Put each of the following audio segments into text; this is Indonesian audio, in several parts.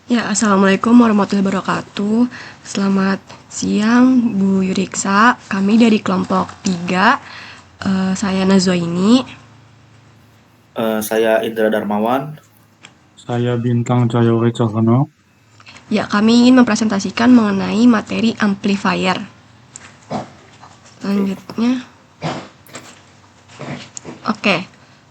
Ya, Assalamualaikum warahmatullahi wabarakatuh. Selamat siang, Bu Yuriksa. Kami dari kelompok 3. Saya Nazwa ini. Saya Indra Darmawan. Saya Bintang Cahyo Cahyono. Ya, kami ingin mempresentasikan mengenai materi amplifier. Oke. Selanjutnya, oke.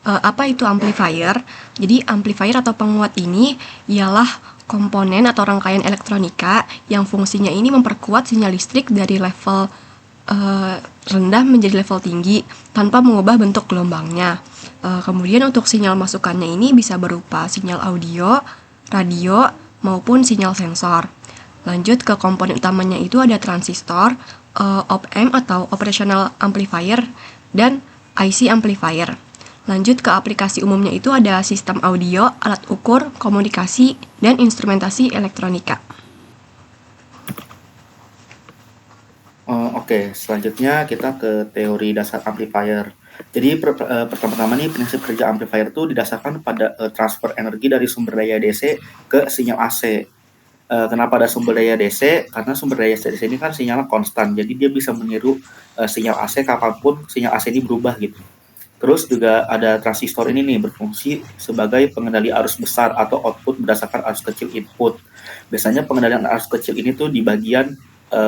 Apa itu amplifier? Jadi, amplifier atau penguat ini ialah komponen atau rangkaian elektronika yang fungsinya ini memperkuat sinyal listrik dari level rendah menjadi level tinggi tanpa mengubah bentuk gelombangnya. Kemudian untuk sinyal masukannya ini bisa berupa sinyal audio, radio, maupun sinyal sensor. Lanjut ke komponen utamanya itu ada transistor, op-amp atau operational amplifier, dan IC amplifier. Lanjut ke aplikasi umumnya itu ada sistem audio, alat ukur, komunikasi, dan instrumentasi elektronika. Oke, selanjutnya kita ke teori dasar amplifier. Jadi pertama-tama nih prinsip kerja amplifier itu didasarkan pada transfer energi dari sumber daya DC ke sinyal AC. Kenapa ada sumber daya DC? Karena sumber daya DC ini kan sinyalnya konstan, jadi dia bisa meniru sinyal AC kapanpun sinyal AC ini berubah gitu. Terus juga ada transistor ini nih berfungsi sebagai pengendali arus besar atau output berdasarkan arus kecil input. Biasanya pengendalian arus kecil ini tuh di bagian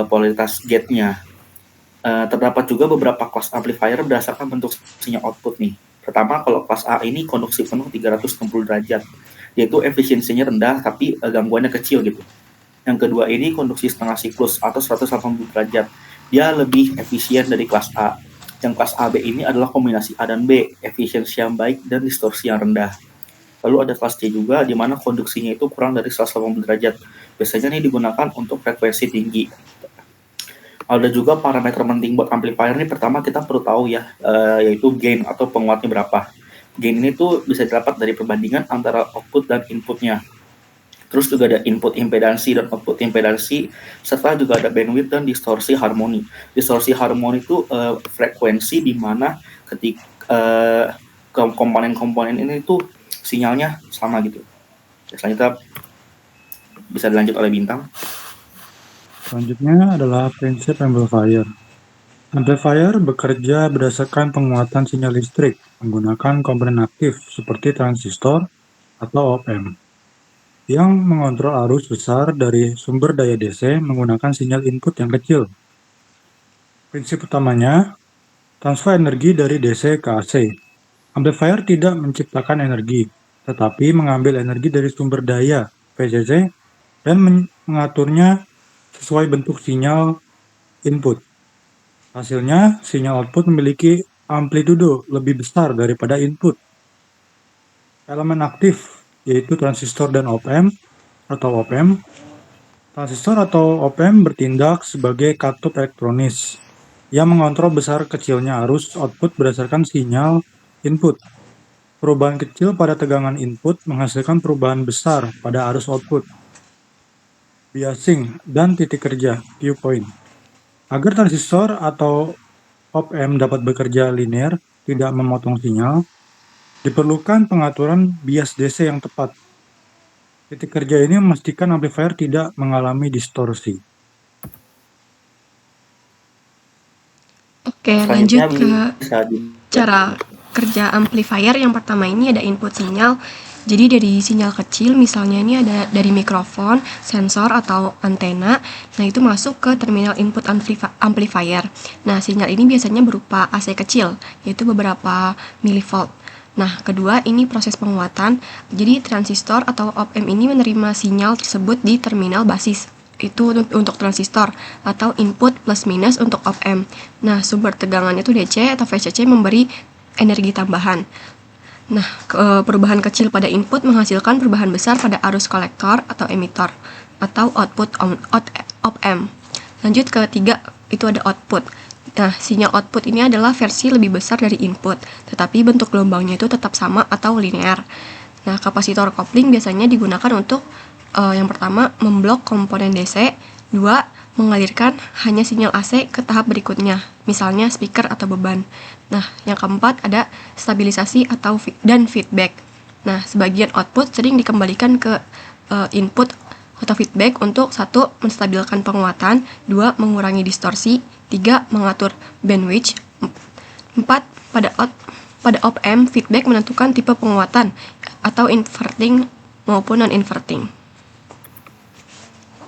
polaritas gate-nya. Terdapat juga beberapa kelas amplifier berdasarkan bentuk sinyal output nih. Pertama, kalau kelas A ini konduksi penuh 360 derajat, yaitu efisiensinya rendah tapi gangguannya kecil gitu. Yang kedua ini konduksi setengah siklus atau 180 derajat. Dia lebih efisien dari kelas A. Yang kelas AB ini adalah kombinasi A dan B, efisiensi yang baik dan distorsi yang rendah. Lalu ada kelas C juga, di mana konduksinya itu kurang dari 180 derajat. Biasanya ini digunakan untuk frekuensi tinggi. Ada juga parameter penting buat amplifier ini. Pertama kita perlu tahu ya, yaitu gain atau penguatnya berapa. Gain ini tuh bisa didapat dari perbandingan antara output dan inputnya. Terus juga ada input impedansi dan output impedansi, serta juga ada bandwidth dan distorsi harmoni. Distorsi harmoni itu frekuensi di mana ketika komponen-komponen ini tuh sinyalnya sama gitu. Selanjutnya bisa dilanjut oleh Bintang. Selanjutnya adalah prinsip amplifier. Amplifier bekerja berdasarkan penguatan sinyal listrik menggunakan komponen aktif seperti transistor atau op-amp yang mengontrol arus besar dari sumber daya DC menggunakan sinyal input yang kecil. Prinsip utamanya, transfer energi dari DC ke AC. Amplifier tidak menciptakan energi, tetapi mengambil energi dari sumber daya VCC dan mengaturnya sesuai bentuk sinyal input. Hasilnya, sinyal output memiliki amplitudo lebih besar daripada input. Elemen aktif yaitu transistor dan op-amp atau op-amp. Transistor atau op-amp bertindak sebagai katup elektronis yang mengontrol besar kecilnya arus output berdasarkan sinyal input. Perubahan kecil pada tegangan input menghasilkan perubahan besar pada arus output. Biasing dan titik kerja, viewpoint. Agar transistor atau op-amp dapat bekerja linear, tidak memotong sinyal, diperlukan pengaturan bias DC yang tepat. Titik kerja ini memastikan amplifier tidak mengalami distorsi. Oke, lanjut Selanjutnya ke bisa dilihat. cara kerja amplifier. Yang pertama ini ada input sinyal. Jadi dari sinyal kecil, misalnya ini ada dari mikrofon, sensor atau antena. Nah, itu masuk ke terminal input amplifier. Nah, sinyal ini biasanya berupa AC kecil, yaitu beberapa milivolt. Nah, kedua ini proses penguatan. Jadi transistor atau op-amp ini menerima sinyal tersebut di terminal basis. Itu untuk transistor atau input plus minus untuk op-amp. Nah, sumber tegangannya itu DC atau VCC memberi energi tambahan. Nah, perubahan kecil pada input menghasilkan perubahan besar pada arus kolektor atau emitor atau output op-amp. Lanjut ke tiga, itu ada output. Nah, sinyal output ini adalah versi lebih besar dari input, tetapi bentuk gelombangnya itu tetap sama atau linear. Nah, kapasitor kopling biasanya digunakan untuk yang pertama memblok komponen DC, dua mengalirkan hanya sinyal AC ke tahap berikutnya, misalnya speaker atau beban. Nah, yang keempat ada stabilisasi dan feedback. Nah, sebagian output sering dikembalikan ke input Auto feedback untuk 1. Menstabilkan penguatan, 2. Mengurangi distorsi, 3. Mengatur bandwidth, 4. Pada op-amp, feedback menentukan tipe penguatan atau inverting maupun non-inverting.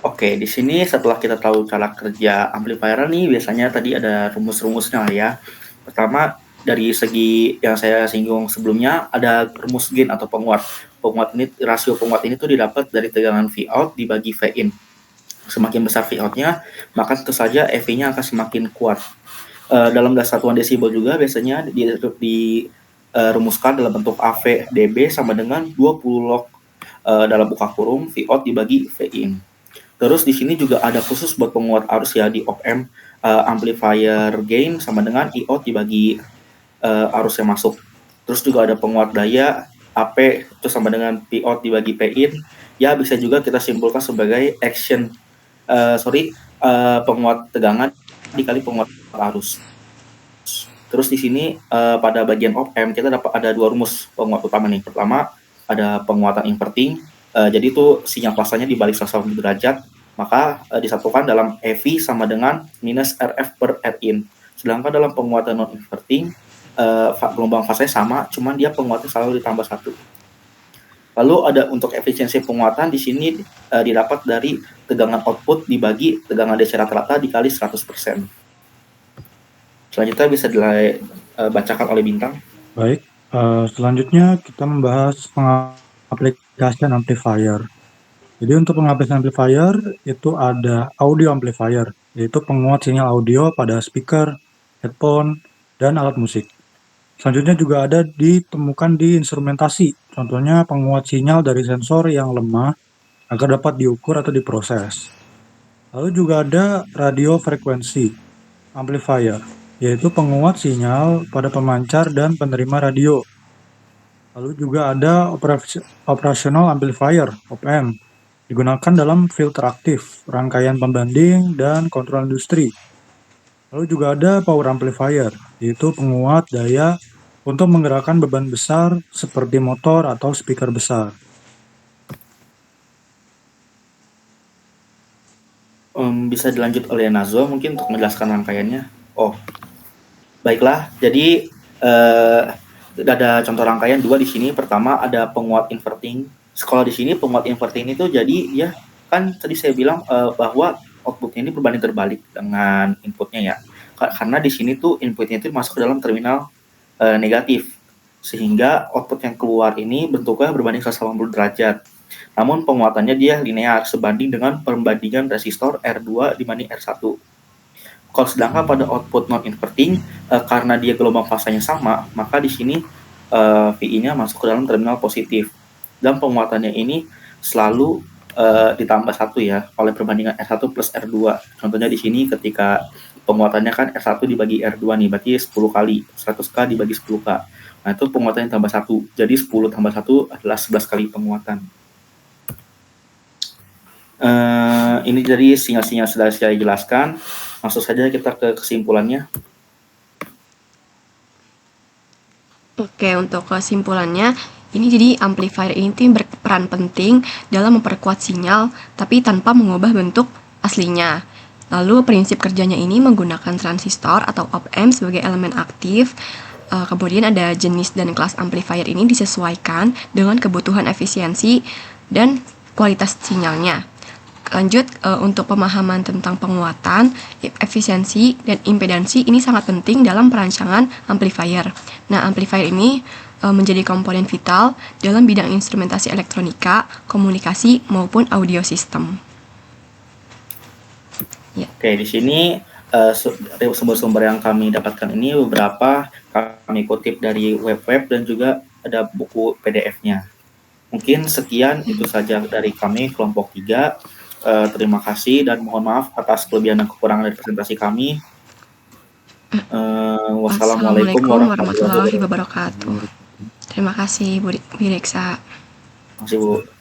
Oke, di sini setelah kita tahu cara kerja amplifier nih, biasanya tadi ada rumus-rumusnya lah ya. Pertama, dari segi yang saya singgung sebelumnya, ada rumus gain atau penguat. Rasio penguat ini tuh didapat dari tegangan Vout dibagi Vin. Semakin besar Vout-nya, maka tentu saja EV-nya akan semakin kuat. Dalam satuan desibel juga biasanya dirumuskan dalam bentuk AV dB sama dengan 20 log dalam buka kurung Vout dibagi Vin. Terus di sini juga ada khusus buat penguat arus ya di op-amp, amplifier gain sama dengan Iot dibagi arus yang masuk. Terus juga ada penguat daya AP itu sama dengan Pout dibagi Pin. Ya bisa juga kita simpulkan sebagai penguat tegangan dikali penguat arus. Terus di sini pada bagian op-amp kita dapat ada 2 rumus penguat utama nih. Pertama ada penguatan inverting. Jadi itu sinyal pasanya dibalik 180 derajat, maka disatukan dalam EV sama dengan minus RF per Rin. Sedangkan dalam penguatan non-inverting, gelombang fasanya sama, cuman dia penguatnya selalu ditambah 1. Lalu ada untuk efisiensi penguatan di sini didapat dari tegangan output dibagi tegangan DC rata-rata dikali 100%. Selanjutnya bisa dibacakan oleh Bintang. Baik, selanjutnya kita membahas pengaplikasian amplifier. Jadi untuk pengaplikasian amplifier itu ada audio amplifier, yaitu penguat sinyal audio pada speaker, headphone, dan alat musik. Selanjutnya juga ada ditemukan di instrumentasi, contohnya penguat sinyal dari sensor yang lemah agar dapat diukur atau diproses. Lalu juga ada radio frekuensi amplifier, yaitu penguat sinyal pada pemancar dan penerima radio. Lalu juga ada operational amplifier, OPM, digunakan dalam filter aktif, rangkaian pembanding, dan kontrol industri. Lalu juga ada power amplifier, yaitu penguat daya untuk menggerakkan beban besar seperti motor atau speaker besar. Bisa dilanjut oleh Nazwa mungkin untuk menjelaskan rangkaiannya. Oh, baiklah. Jadi ada contoh rangkaian 2 di sini. Pertama ada penguat inverting. Sekolah di sini penguat inverting itu jadi ya kan tadi saya bilang bahwa outputnya ini berbanding terbalik dengan inputnya ya. Karena di sini tuh inputnya itu masuk ke dalam terminal negatif, sehingga output yang keluar ini bentuknya berbanding 180 derajat. Namun penguatannya dia linear sebanding dengan perbandingan resistor R2 dibanding R1. Kalau sedangkan pada output non-inverting, karena dia gelombang fasanya sama, maka di sini VI-nya masuk ke dalam terminal positif. Dan penguatannya ini selalu ditambah 1 ya, oleh perbandingan R1 plus R2. Contohnya di sini ketika penguatannya kan R1 dibagi R2 nih, berarti 10 kali, 100K dibagi 10K. Nah itu penguatannya tambah 1, jadi 10 tambah 1 adalah 11 kali penguatan. Ini dari sinyal-sinyal sudah saya jelaskan. Langsung saja kita ke kesimpulannya. Oke, untuk kesimpulannya, ini jadi amplifier ini berperan penting dalam memperkuat sinyal, tapi tanpa mengubah bentuk aslinya. Lalu prinsip kerjanya ini menggunakan transistor atau op-amp sebagai elemen aktif. Kemudian ada jenis dan kelas amplifier ini disesuaikan dengan kebutuhan efisiensi dan kualitas sinyalnya. Lanjut, untuk pemahaman tentang penguatan, efisiensi, dan impedansi ini sangat penting dalam perancangan amplifier. Nah, amplifier ini menjadi komponen vital dalam bidang instrumentasi elektronika, komunikasi, maupun audio system. Ya. Oke, di sini sumber-sumber yang kami dapatkan ini beberapa kami kutip dari web-web dan juga ada buku PDF-nya. Mungkin sekian itu saja dari kami kelompok 3. Terima kasih dan mohon maaf atas kelebihan dan kekurangan dari presentasi kami. Wassalamualaikum warahmatullahi wabarakatuh. Terima kasih Bu Direksa. Terima kasih Bu.